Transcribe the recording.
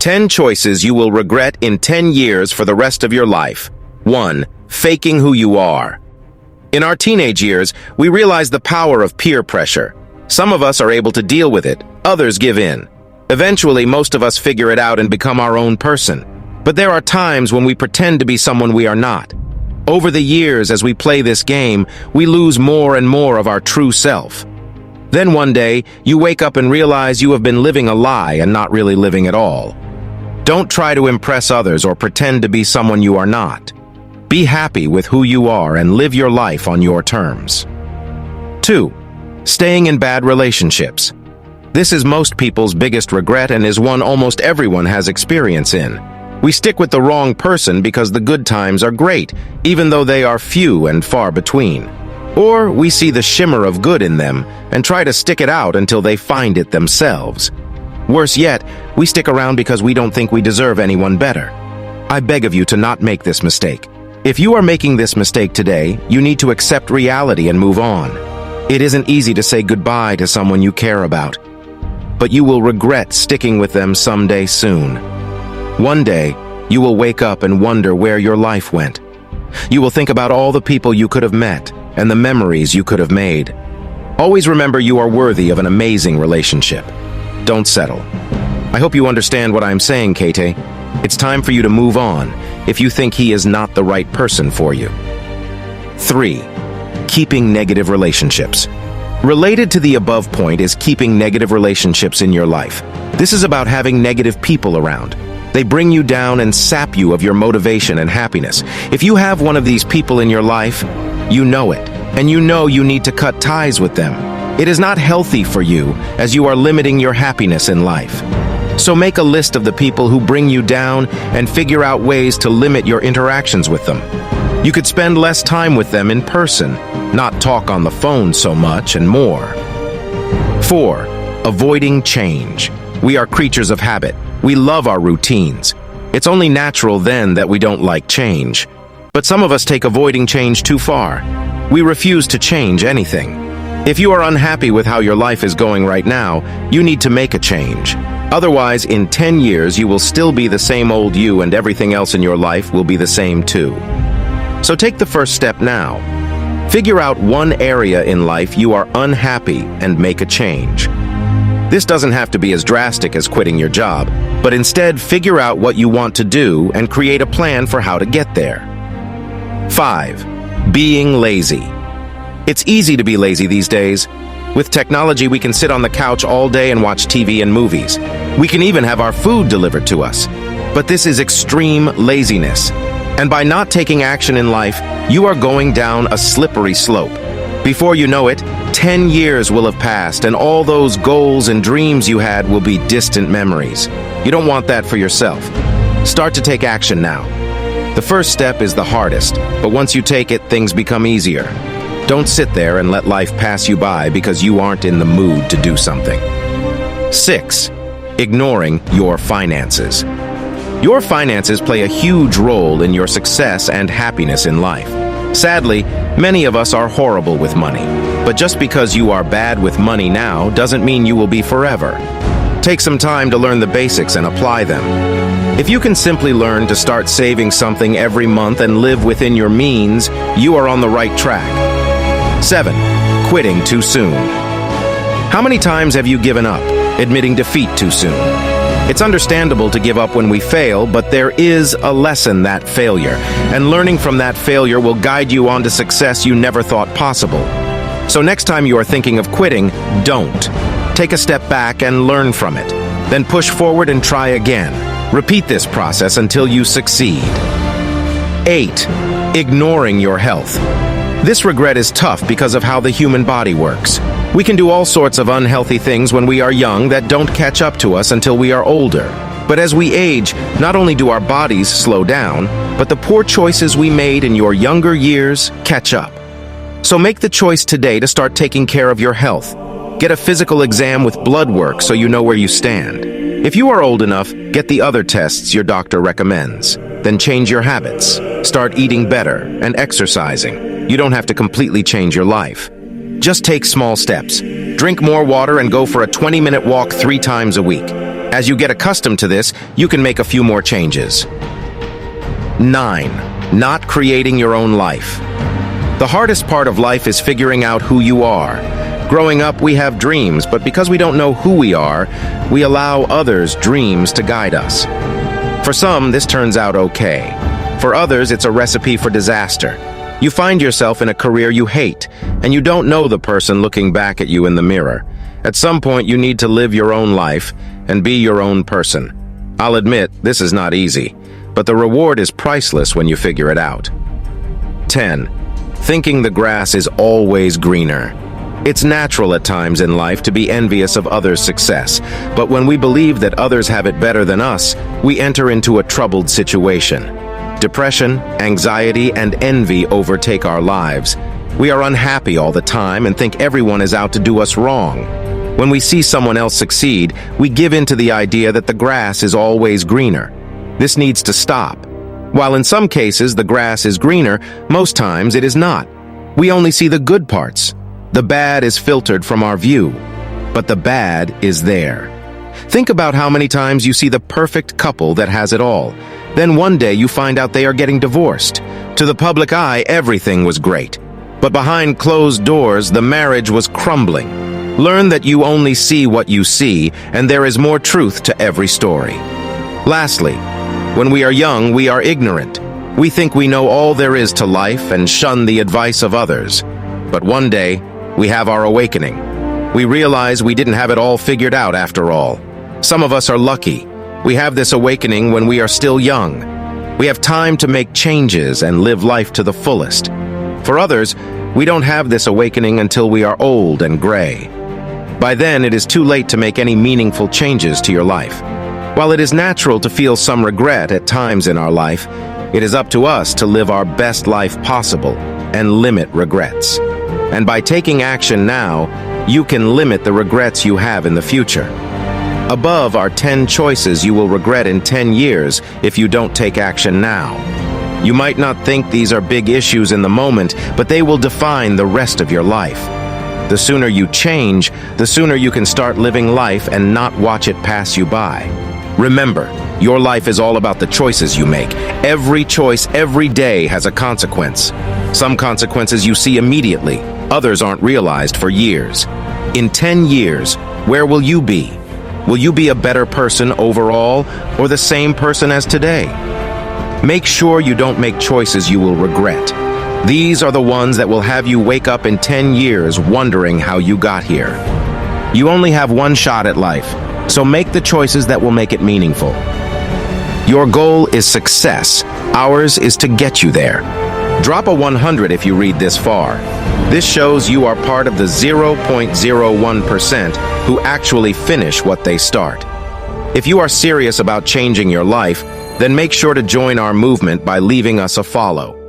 10 choices you will regret in 10 years for the rest of your life. 1. Faking who you are. In our teenage years, we realize the power of peer pressure. Some of us are able to deal with it, others give in. Eventually, most of us figure it out and become our own person. But there are times when we pretend to be someone we are not. Over the years, as we play this game, we lose more and more of our true self. Then one day, you wake up and realize you have been living a lie and not really living at all. Don't try to impress others or pretend to be someone you are not. Be happy with who you are and live your life on your terms. 2. Staying in bad relationships. This is most people's biggest regret and is one almost everyone has experience in. We stick with the wrong person because the good times are great, even though they are few and far between. Or we see the shimmer of good in them and try to stick it out until they find it themselves. Worse yet, we stick around because we don't think we deserve anyone better. I beg of you to not make this mistake. If you are making this mistake today, you need to accept reality and move on. It isn't easy to say goodbye to someone you care about, but you will regret sticking with them someday soon. One day, you will wake up and wonder where your life went. You will think about all the people you could have met and the memories you could have made. Always remember you are worthy of an amazing relationship. Don't settle. I hope you understand what I'm saying, Kate. It's time for you to move on if you think he is not the right person for you. 3. Keeping negative relationships. Related to the above point is keeping negative relationships in your life. This is about having negative people around. They bring you down and sap you of your motivation and happiness. If you have one of these people in your life, you know it, and you know you need to cut ties with them. It is not healthy for you, as you are limiting your happiness in life. So make a list of the people who bring you down and figure out ways to limit your interactions with them. You could spend less time with them in person, not talk on the phone so much, and more. 4. Avoiding change. We are creatures of habit. We love our routines. It's only natural then that we don't like change. But some of us take avoiding change too far. We refuse to change anything. If you are unhappy with how your life is going right now, you need to make a change. Otherwise, in 10 years, you will still be the same old you and everything else in your life will be the same too. So take the first step now. Figure out one area in life you are unhappy and make a change. This doesn't have to be as drastic as quitting your job, but instead figure out what you want to do and create a plan for how to get there. 5. Being lazy. It's easy to be lazy these days. With technology, we can sit on the couch all day and watch TV and movies. We can even have our food delivered to us. But this is extreme laziness. And by not taking action in life, you are going down a slippery slope. Before you know it, 10 years will have passed and all those goals and dreams you had will be distant memories. You don't want that for yourself. Start to take action now. The first step is the hardest, but once you take it, things become easier. Don't sit there and let life pass you by because you aren't in the mood to do something. 6. Ignoring your finances. Your finances play a huge role in your success and happiness in life. Sadly, many of us are horrible with money, but just because you are bad with money now doesn't mean you will be forever. Take some time to learn the basics and apply them. If you can simply learn to start saving something every month and live within your means, you are on the right track. 7. Quitting too soon. How many times have you given up, admitting defeat too soon? It's understandable to give up when we fail, but there is a lesson that failure, and learning from that failure will guide you on to success you never thought possible. So next time you are thinking of quitting, don't. Take a step back and learn from it. Then push forward and try again. Repeat this process until you succeed. 8. Ignoring your health. This regret is tough because of how the human body works. We can do all sorts of unhealthy things when we are young that don't catch up to us until we are older. But as we age, not only do our bodies slow down, but the poor choices we made in your younger years catch up. So make the choice today to start taking care of your health. Get a physical exam with blood work so you know where you stand. If you are old enough, get the other tests your doctor recommends. Then change your habits. Start eating better and exercising. You don't have to completely change your life. Just take small steps. Drink more water and go for a 20-minute walk 3 times a week. As you get accustomed to this, you can make a few more changes. 9. Not creating your own life. The hardest part of life is figuring out who you are. Growing up, we have dreams, but because we don't know who we are, we allow others' dreams to guide us. For some, this turns out okay. For others, it's a recipe for disaster. You find yourself in a career you hate, and you don't know the person looking back at you in the mirror. At some point, you need to live your own life and be your own person. I'll admit, this is not easy, but the reward is priceless when you figure it out. 10. Thinking the grass is always greener. It's natural at times in life to be envious of others' success, but when we believe that others have it better than us, we enter into a troubled situation. Depression, anxiety, and envy overtake our lives. We are unhappy all the time and think everyone is out to do us wrong. When we see someone else succeed, we give in to the idea that the grass is always greener. This needs to stop. While in some cases the grass is greener, most times it is not. We only see the good parts. The bad is filtered from our view, but the bad is there. Think about how many times you see the perfect couple that has it all. Then one day you find out they are getting divorced. To the public eye, everything was great. But behind closed doors, the marriage was crumbling. Learn that you only see what you see, and there is more truth to every story. Lastly, when we are young, we are ignorant. We think we know all there is to life and shun the advice of others. But one day, we have our awakening. We realize we didn't have it all figured out after all. Some of us are lucky. We have this awakening when we are still young. We have time to make changes and live life to the fullest. For others, we don't have this awakening until we are old and gray. By then, it is too late to make any meaningful changes to your life. While it is natural to feel some regret at times in our life, it is up to us to live our best life possible and limit regrets. And by taking action now, you can limit the regrets you have in the future. Above are 10 choices you will regret in 10 years if you don't take action now. You might not think these are big issues in the moment, but they will define the rest of your life. The sooner you change, the sooner you can start living life and not watch it pass you by. Remember, your life is all about the choices you make. Every choice, every day has a consequence. Some consequences you see immediately, others aren't realized for years. In 10 years, where will you be? Will you be a better person overall, or the same person as today? Make sure you don't make choices you will regret. These are the ones that will have you wake up in 10 years wondering how you got here. You only have one shot at life, so make the choices that will make it meaningful. Your goal is success. Ours is to get you there. Drop a 100 if you read this far. This shows you are part of the 0.01% who actually finish what they start. If you are serious about changing your life, then make sure to join our movement by leaving us a follow.